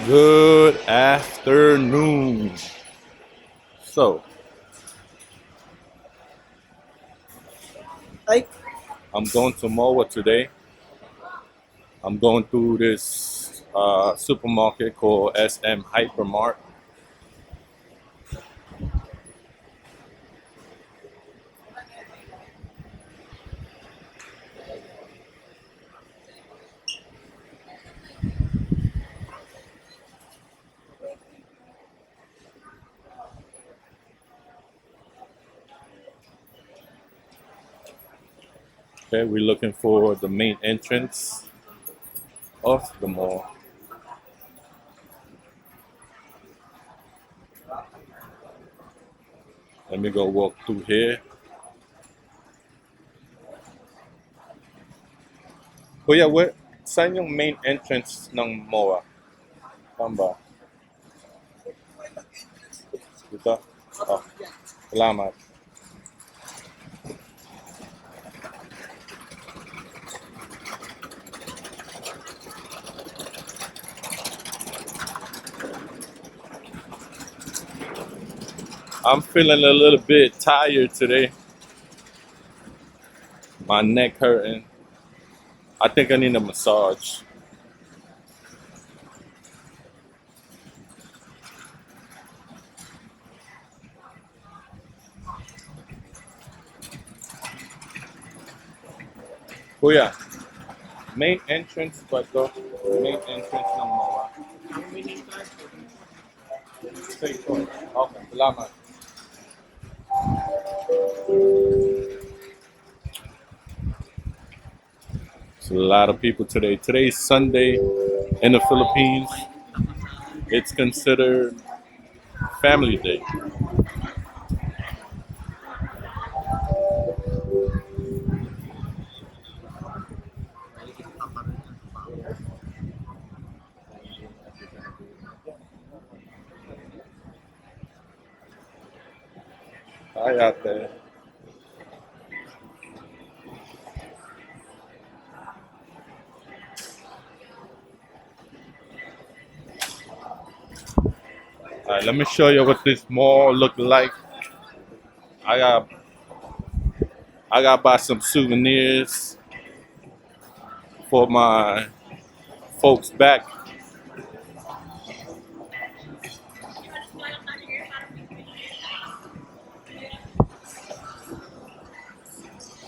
Good afternoon. So, I'm going to MOA today. I'm going through this supermarket called SM Hypermart. Okay, we're looking for the main entrance of the mall. Let me go walk through here. Kuya, saan yung main entrance ng MOA? Saan ba? Dito? Oh, salamat. I'm feeling a little bit tired today. My neck hurting. I think I need a massage. Kuya, main entrance ba to? Main entrance ng MOA. Say po. Okay, salamat. It's a lot of people today. Today's Sunday in the Philippines. It's considered Family Day. Hi out there. Alright, let me show you what this mall look like. I got I got to buy some souvenirs for my folks back.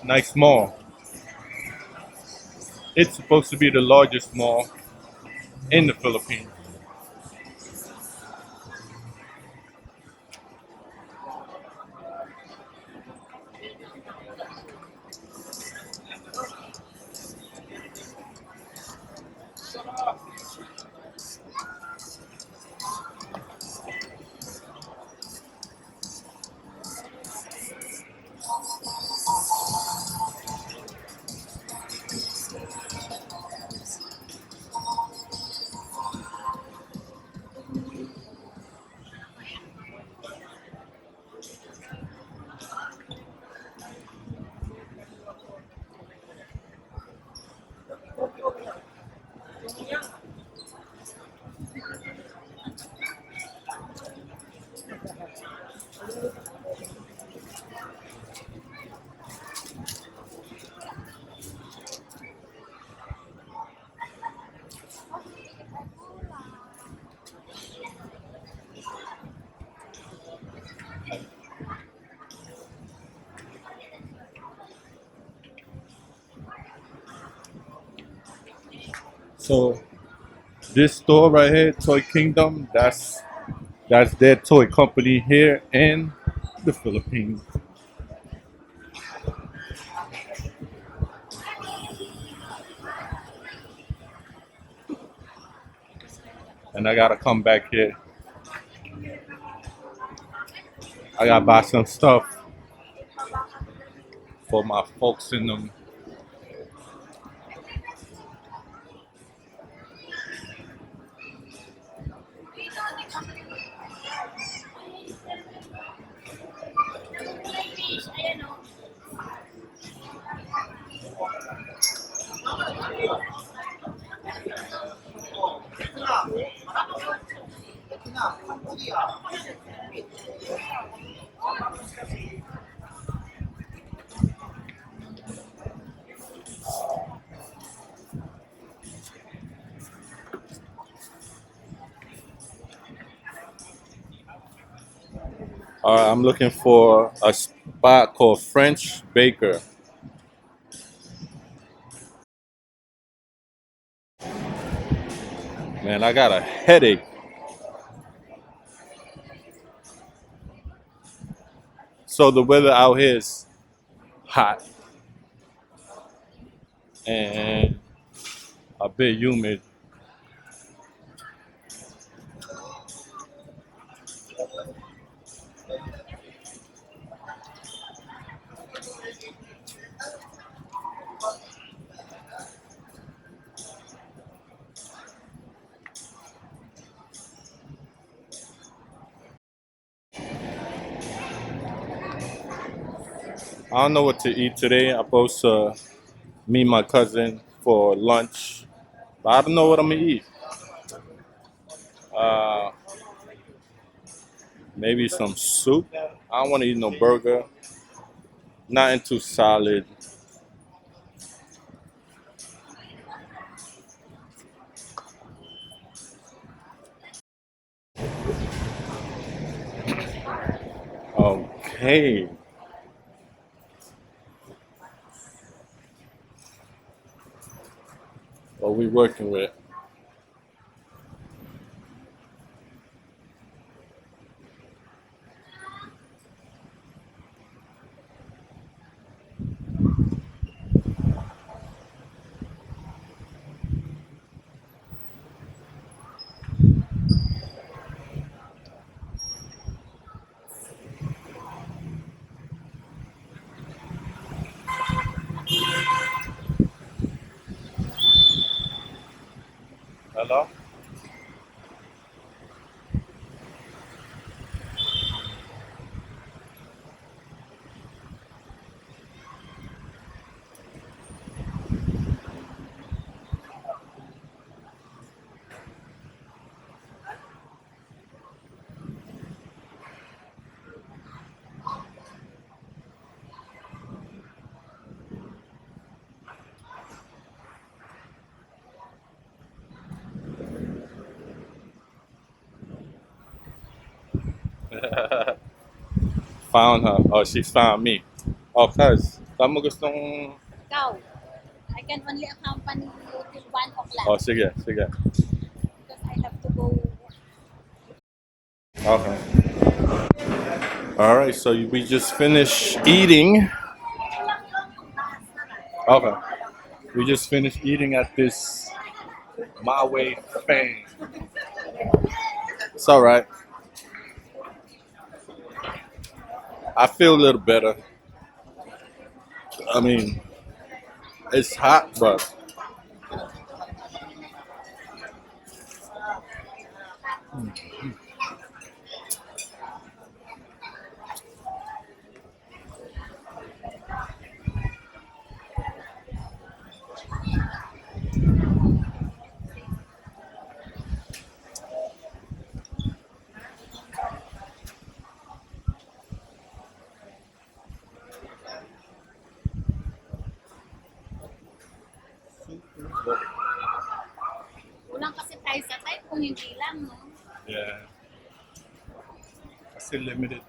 Nice mall. It's supposed to be the largest mall in the Philippines. So this store right here, Toy Kingdom, that's their toy company here in the Philippines. And I gotta come back here. I gotta buy some stuff for my folks in them. I'm looking for a spot called French Baker. Man, I got a headache. So the weather out here is hot and a bit humid. I don't know what to eat today. I'm supposed to meet my cousin for lunch, but I don't know what I'm gonna eat. Uh, maybe some soup. I don't want to eat no burger. Nothing too solid. Okay. What we working with? Hello? Found her. Oh, she found me. Oh, cuz, tama gustong... Ikaw, I can only accompany you till 1 o'clock Oh, sige, sige. because I have to go. Okay. All right, so we just finished eating. Okay. We just finished eating at this MOA thing. It's all right. I feel a little better. I mean, it's hot, but Kulang kasi tayo sa type kung hindi lang, no? yeah, kasi limited.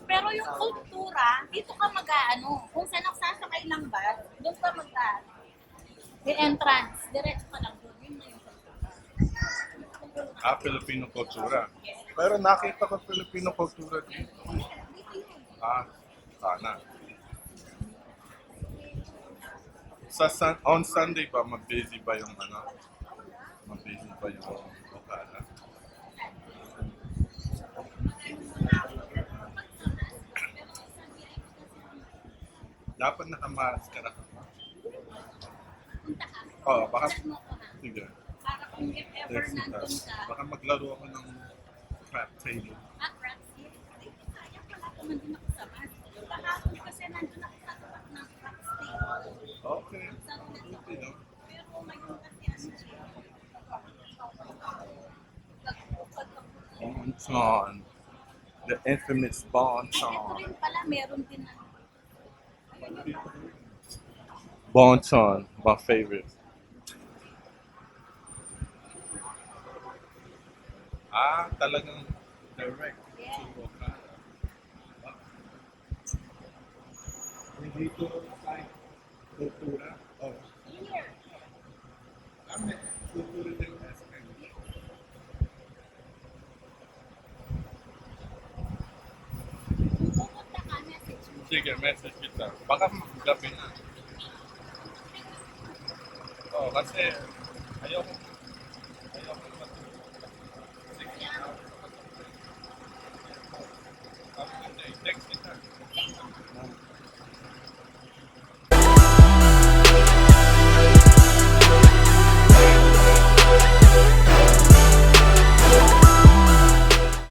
Pero yung kultura, dito ka mag-ano, kung saan nagsasakay ng bus, doon ka entrance, diretso ka lang doon. Yun na yung kultura. Filipino kultura. Pero nakita ko Filipino kultura dito. Sana. On Sunday ba, mabusy ba yung ano? Mabusy ba yung lokala? Dapat nakamask ka na. Punta ka. Oo, baka, Chat mo ko na. sige. Para kung if ever Let's see nandun ka, Baka maglaro ako ng crap table. craps, dito sayang wala ka man din ako sa bus. Kahapon kasi nandun ako sa tapat ng craps table. Okay. Sa ulit ako. Okay, no? Pero ngayon kasi ano, Bonton. The infamous Ito Bonton. rin pala, meron din na. Bonton, my favorite. Ah, talagang direct Yeah. to Okada. Hindi to like kultura. Oh, Here. kami, kultura din kasi. Kung pupunta ka, message mo. Sige, message kita. Baka gabi na. Oh, kasi ayoko matulog. Sige, Yeah. text kita.